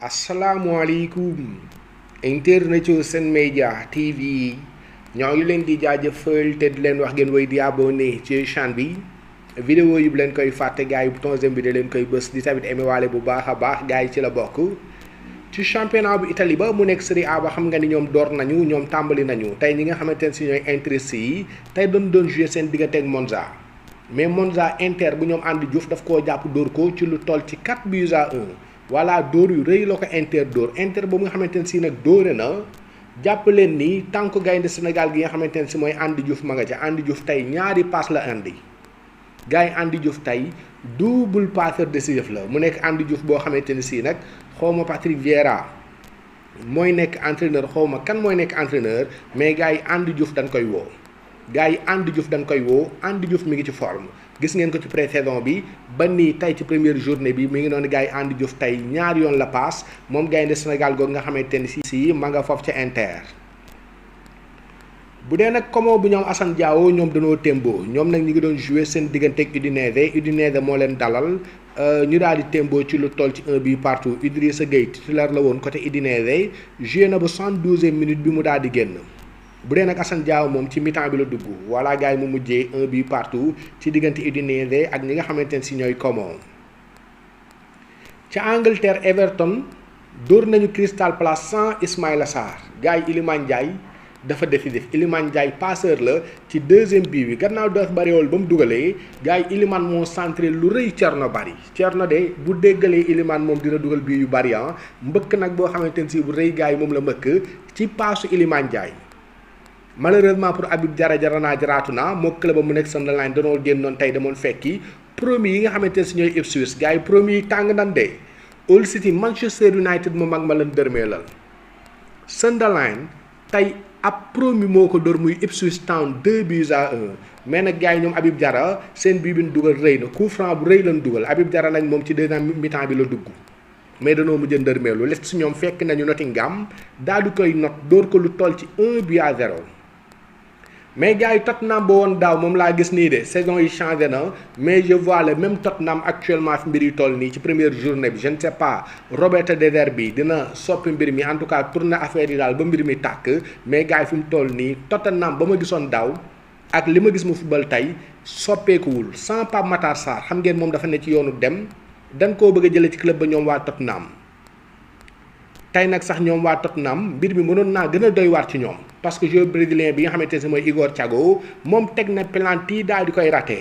Assalamualaikum internetu Sen Média TV ñoo ngi leen di jaajëfal te di leen wax ngeen way di abonné ci chaîne bi vidéo yi bu leen koy fàtte gars yi bouton j'aime bi da leen koy bës di tamit aimé waale bu baax a baax gars yi ci la bokk ci championnat bu Italie ba mu nekk Serie A ba xam nga ni ñoom door nañu ñoom tàmbali nañu tey ñi nga xamante ne si ñooy intéressé yi tey doon jouer seen diggante ak Monza mais Monza Inter bu ñoom Andy Diouf daf koo jàpp dóor ko ci lu toll ci 4-1 voilà dóor yu rëy la ko Inter dóor Inter ba nga xamante ne si nag dóore na jàpp leen ni tànk gaynde Sénégal gi nga xamante ne si mooy Andy Diouf ma nga ca Andy Diouf tey ñaari passe la indi gars yi Andy Diouf tey double passeur décisif la mu nekk Andy Diouf boo xamante ne si nag xawma Patrick Vieira mooy nekk entraîneur xawma kan mooy nekk entraîneur mais gars yi Andy Diouf dañ koy woo gars yi Andy Diouf dañ koy woo Andy Diouf mi ngi ci forme gis ngeen ko ci pré-saison bi ba nii tey ci première journée bi mi ngi noonu gars yi Andy Diouf tey ñaari yoon la passe moom gaynde Sénégal googu nga xamante ne si ma nga foofu ca Inter. bu dee nag comme bu ñoom Assane Diao ñoom dañoo témboo ñoom nag ñi ngi doon jouer seen diggante ak Udinese moo leen dalal ñu daal di témboo ci lu toll ci 1 but partout Idrissa Gueye titulaire la woon côté Udinese joué na ba 72e minute bi mu daal di génn. bu dee nag Assane Diao moom ci mi-temps bi la dugg voilà gars yi mu mujjee 1 but partout ci diggante Udinese ak ñi nga xamante ne si ñooy Como. ca Angleterre Everton dóor nañu Crystal Palace sans Ismaïla Sarr gars yi Iliman Ndiaye dafa décisif Iliman Ndiaye passeur la ci deuxième but bi gannaaw def bariwul ba mu dugalee gars yi Iliman moo centré lu rëy Thierno Bari Thierno de bu déggalee Iliman moom dina dugal bii yu bari mbëkk nag boo xamante ne si bu rëy gars yi moom la mbëkk ci paasu Iliman Ndiaye. malheureusement pour Habib Diarra jaraatu na moo club ba mu nekk Sunderland danoo génnoon tey demoon fekki promis yi nga xamante ne si ñooy Ipswich gars yi promis yi tàng nan de Hull City Manchester United mu mag ma leen dërmeelal Sunderland tey ab promis moo ko dóor muy Ipswich Town 2-1 mais nag gars yi ñoom Habib Diarra seen bii bi ñu dugal rëy na coup franc bu rëy lañ dugal Habib Diarra nag moom ci deuxième mi-temps bi la dugg mais danoo mujj ndërmeelu les si ñoom fekk nañu Nottingham daal di koy not dóor ko lu toll ci 1-0 mais gars yi Tottenham ba woon daaw moom laa gis nii de saison yi changé na mais je vois le même Tottenham actuellement fi mbir yi toll nii ci première journée bi je ne sais pas Roberto De Zerbi dina soppi mbir mi en tout cas tourner affaire yi daal ba mbir mi tàkk mais gars yi fi mu toll nii Tottenham ba ma gisoon daaw ak li ma gis mu football tey soppeekuwul sans Pape Matar Sarr xam ngeen moom dafa ne ci yoonu dem dañ koo bëgg a jëlee ci club ba ñoom waa Tottenham tey nag sax ñoom waa Tottenham mbir mi mënoon naa gën a doy waar ci ñoom parce que joueur brésilien bi nga xamante ne mooy Igor Thiago moom teg na penalty daal di koy raté.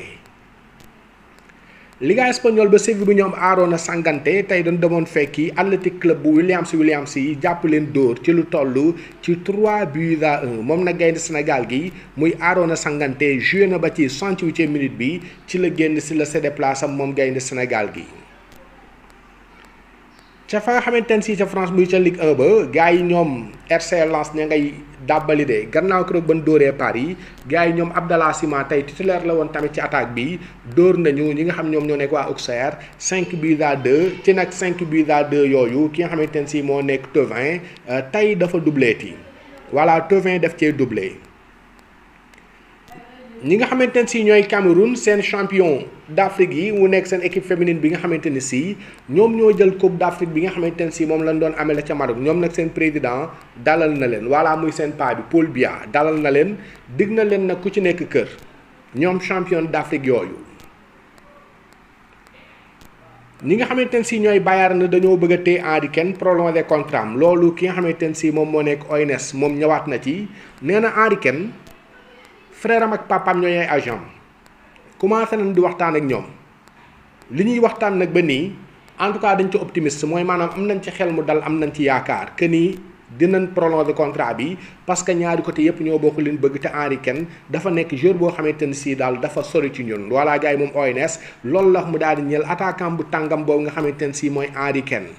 Liga espagnole ba Séville bi ñoom Arona Sangante tey dañ demoon fekki Athletic Club bu Williams yi jàpp leen dóor ci lu toll ci 3-1 moom nag gaynde Sénégal gi muy Arona Sangante joué na ba ci 68e minute bi ci la génn si la cédé place am moom gaynde Sénégal gi. ca fa nga xamante ne si ca France muy ca Ligue 1 ba gars yi ñoom RC Lens ña ngay dàbbali de gannaaw keroog ban dóoree Paris gars yi ñoom Abdallah Sima tey titulaire la woon tamit ci attaque bi dóor nañu ñi nga xam ñoom ñoo nekk waa Auxerre 5-2 ci nag 5-2 yooyu ki nga xamante ne si moo nekk Thauvin tey dafa doublé voilà Thauvin def cee doublé. ñi nga xamante ne si ñooy Cameroun seen champion d'Afrique yi mu nekk seen équipe féminine bi nga xamante ne si ñoom ñoo jël coupe d'Afrique bi nga xamante ne si moom lañ doon amee la ca Maroc ñoom nag seen président dalal na leen voilà muy seen paa bi Paul Biya dalal na leen dig na leen nag ku ci nekk kër ñoom champion d'Afrique yooyu. ñi nga xamante ne si ñooy Bayern dañoo bëgg a téye Harry Kane prolongé contrat am loolu ki nga xamante ne si moom moo nekk ONS moom ñëwaat na ci nee na Harry Kane frère am ak papaam ñooy ay agent commencé nañ di waxtaan ak ñoom li ñuy waxtaan nag ba nii en tout cas dañ ci optimiste mooy maanaam am nañ ci xel mu dal am nañ ci yaakaar que ni dinañ prolonger contrat bi parce que ñaari côté yépp ñoo bokk leen bëgg te Harry Kane dafa nekk joueur boo xamante ne si daal dafa sori ci ñun voilà gars yi moom ONS loolu la mu daal di ñeel attaquant bu tàngam boobu nga xamante ne si mooy Harry Kane.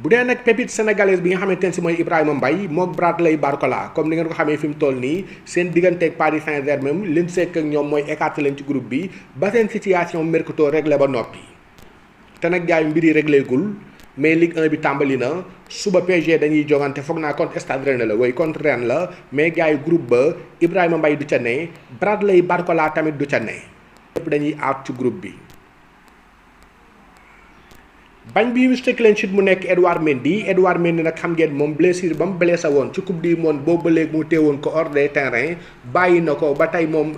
bu dee nag pépite sénégalaise bi nga xamante ne si mooy Ibrahima Mbaye mook Bradley Barcola comme ni ngeen ko xamee fi mu toll nii seen digganteeg Paris Saint-Germain leen sekk ak ñoom mooy écarté leen ci groupe bi ba seen situation mercato réglé ba noppi te nag gars yi mbir yi réglé gul mais Ligue 1 bi tàmbali na suba PSG dañuy jogante foog naa contre Stade Rennais la way contre Rennes la mais gars yi groupe ba Ibrahima Mbaye du ca ne Bradley Barcola tamit du ca ne. yëpp dañuy aat ci groupe bi. bañ bi mu clean sheet mu nekk Edouard Mendy nag xam ngeen moom blessure ba mu blessé woon ci coupe du monde boobu ba léegi mu téewoon ko hors des terrain bàyyi na ko ba tey moom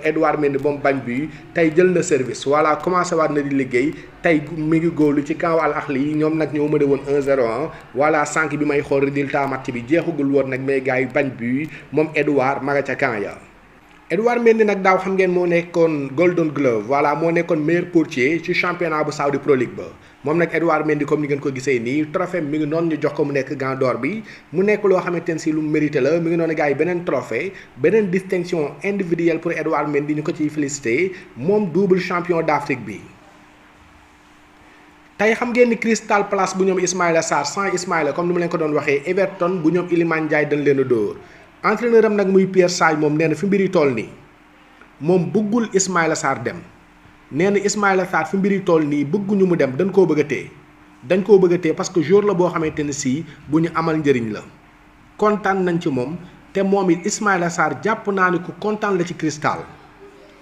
Edouard Mendy moom bañ bi tey jël na service voilà commencé waat na di liggéey tey mi ngi góolu ci camp Al Ahly ñoom nag ñoo mëne woon 1-0 voilà sànq bi may xool résultat match bi jeexagul woon nag mais gars yi bañ bi moom Edouard ma nga ca camp ya Edouard Mendy nag daaw xam ngeen moo nekkoon Golden Glove voilà moo nekkoon meilleur portier ci championnat bu Saudi Pro League ba moom nag Edouard Mendy comme ni ngeen ko gisee nii trophée mi ngi noonu ñu jox ko mu nekk Gant d'Or bi mu nekk loo xamante ne si lu mérité la mi ngi noonu gars yi beneen trophée beneen distinction individuelle pour Edouard Mendy ñu ko ciy félicité moom double champion d'Afrique bi. tey xam ngeen ni Crystal Palace bu ñoom Ismaïla Sarr sans Ismaïla comme ni ma leen ko doon waxee Everton bu ñoom Iliman Ndiaye dañ leen a dóor. entraîneur am nag muy Pierre Sage moom nee na fi mbiri toll nii moom bëggul Ismaïla Sarr dem nee na Ismaïla Sarr fi mbiri toll nii bëgguñu mu dem dañ koo bëgg a téye dañ koo bëgg a téye parce que jour la boo xamante ne si bu ñu amal njëriñ la kontaan nañ ci moom te moom it Ismaïla Sarr jàpp naa ne ku kontaan la ci Crystal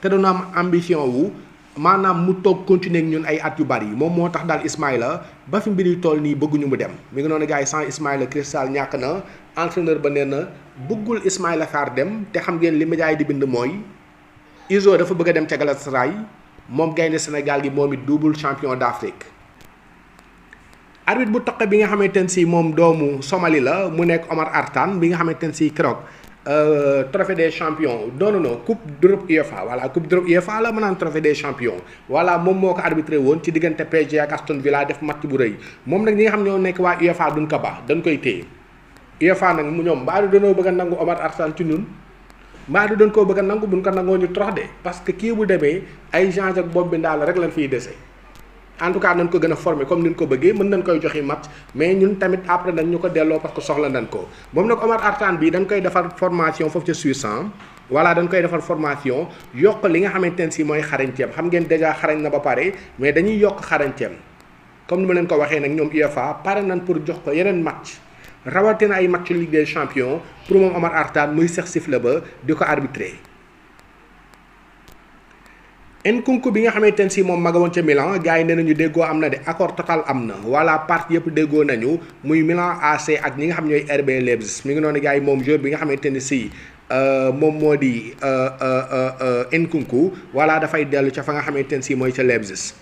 te doon am ambition wu maanaam mu toog continuer ak ñun ay at yu bari moom moo tax daal Ismaïla ba fi mbiri toll nii bëgguñu mu dem mi ngi noonu gars yi sans Ismaïla Crystal ñàkk na entraîneur ba nee na bëggul Ismaïla Sarr dem te xam ngeen li média yi di bind mooy Iso dafa bëgg a dem ca Galatasaray moom gaynde Sénégal gi moom it double champion d'Afrique. arbitre bu toqe bi nga xamante ne si moom doomu Somali la mu nekk Omar Artan bi nga xamante ne si keroog trophée des champions non coupe d'Europe UEFA voilà coupe d'Europe UEFA la ma naan trophée des champions voilà moom moo ko arbitré woon ci diggante PSG ak Aston Villa def match bu rëy moom nag ñi nga xam ñoo nekk waa UEFA duñ ko baax dañ koy téye UEFA nag mu ñoom mbaa du dañoo bëgg a nangu Omar Artan ci ñun mbaa du dañ koo bëgg a nangu buñ ko nangoo ñu trox de parce que kii bu demee ay change ak bopp bi ndaal rek lañ fiy dese en tout cas nañ ko gën a former comme ni ñu ko bëggee mën nañ koy joxe match mais ñun tamit après dañ ñu ko delloo parce que soxla nañ ko moom nag Omar Artan bi dañ koy defar formation foofu ca Suisse voilà dañ koy defar formation yokk li nga xamante ne si mooy xarañteem xam ngeen déjà xarañ na ba pare mais dañuy yokk xarañteem comme ni ma leen ko waxee nag ñoom UEFA pare nañ pour jox ko yeneen match rawatina ay match Ligue des Champions pour moom Omar Artan muy sex sifflet ba di ko arbitrer. Nkunku bi nga xamante ne si moom ma nga woon ca Milan gars yi nee nañu déggoo am na de accord total am na voilà partie yëpp déggoo nañu muy Milan AC ak ñi nga xam ñooy RB Leipzig mi ngi noonu gars yi moom joueur bi nga xamante ne si moom moo di Nkunku voilà dafay dellu ca fa nga xamante ne si mooy ca Leipzig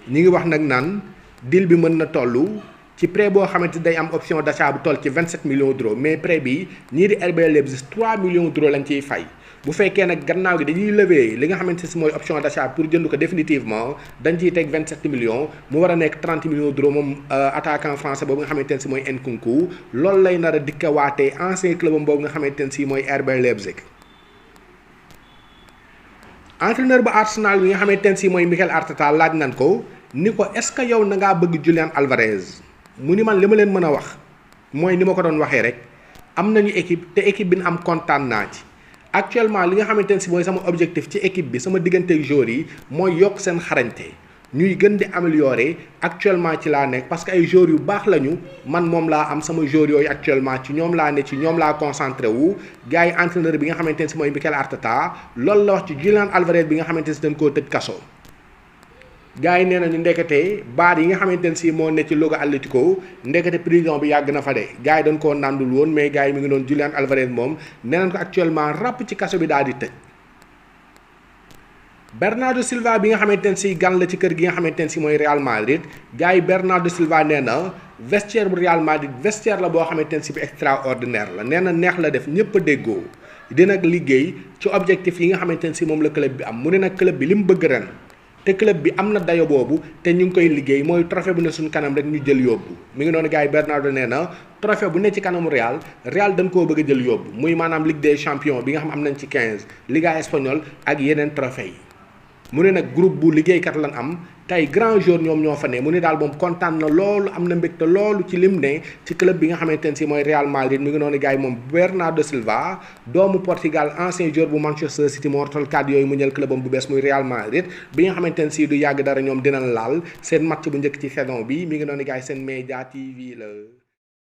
ñi ngi wax nag naan deal bi mën na toll ci prêt boo xamante day am option d'achat bu toll ci 27 millions d'euros mais prêt bi ñii di RB Leipzig 3 millions d'euros lañ ciy fay. bu fekkee nag gannaaw gi dañuy lever li nga xamante si mooy option d'achat pour jënd ko définitivement dañ ciy teg 27 millions mu war a nekk 30 millions d'euros moom attaquant français boobu nga xamante ne si mooy Nkunku loolu lay nar a dikkawaatee ancien club am boobu nga xamante ne si mooy RB Leipzig. entraîneur ba Arsenal bi nga xamante ne si mooy Mikel Arteta laaj nañ ko ni ko est-ce que yow na ngaa bëgg Julian Alvarez mu ni man li ma leen mën a wax mooy ni ma ko doon waxee rek am nañu équipe te équipe bi ñu am kontaan naa ci. actuellement li nga xamante ne si mooy sama objectif ci équipe bi sama diggante ak joueurs yi mooy yokk seen xarañte ñuy gën di améliorer actuellement ci laa nekk parce que ay joueurs yu baax lañu man moom laa am sama joueurs yooyu actuellement ci ñoom laa ne ci ñoom laa concentré wu gars yi entraîneur bi nga xamante ne si mooy Mikel Arteta loolu la wax ci Julian Alvarez bi nga xamante ne si dañ koo tëj kaso. gars yi nee nañu ndekete baar yi nga xamante ne si moo ne ci logo Atlético ndekete prison bi yàgg na fa de gars yi dañ koo nàndul woon mais gars yi mi ngi doon Julian Alvarez moom nee nañ ko actuellement ràpp ci kaso bi daal di tëj. Bernardo Silva bi nga xamante ne si gan la ci kër gi nga xamante ne si mooy Real Madrid gars yi Bernardo Silva nee na vestiaire bu Real Madrid vestiaire la boo xamante ne si bi extraordinaire la nee na neex la def ñëpp a déggoo dina liggéey ci objectif yi nga xamante ne si moom la club bi am mu ne nag club bi li mu bëgg ren. te club bi am na dayo boobu te ñu ngi koy liggéey mooy trophée bu ne suñ kanam rek ñu jël yóbbu mi ngi noonu gars yi Bernardo nee na trophée bu ne ci kanamu Real dañ koo bëgg a jël yóbbu muy maanaam Ligue des champions bi nga xam am nañ ci 15 Liga espagnole ak yeneen trophée yi mu ne nag groupe bu liggéeykat lan am tey grand jour ñoom ñoo fa ne mu ne daal moom kontaan na loolu am na mbégte loolu ci lim ne ci club bi nga xamante ne si mooy Real Madrid mi ngi noonu gars yi moom Bernardo Silva doomu Portugal ancien joueur bu Manchester City moo rotal kàddu yooyu mu ñël clubam bu bees muy Real Madrid bi nga xamante ne si du yàgg dara ñoom dinañ laal seen match bu njëkk ci saison bi mi ngi noonu gars yi seen Média TV la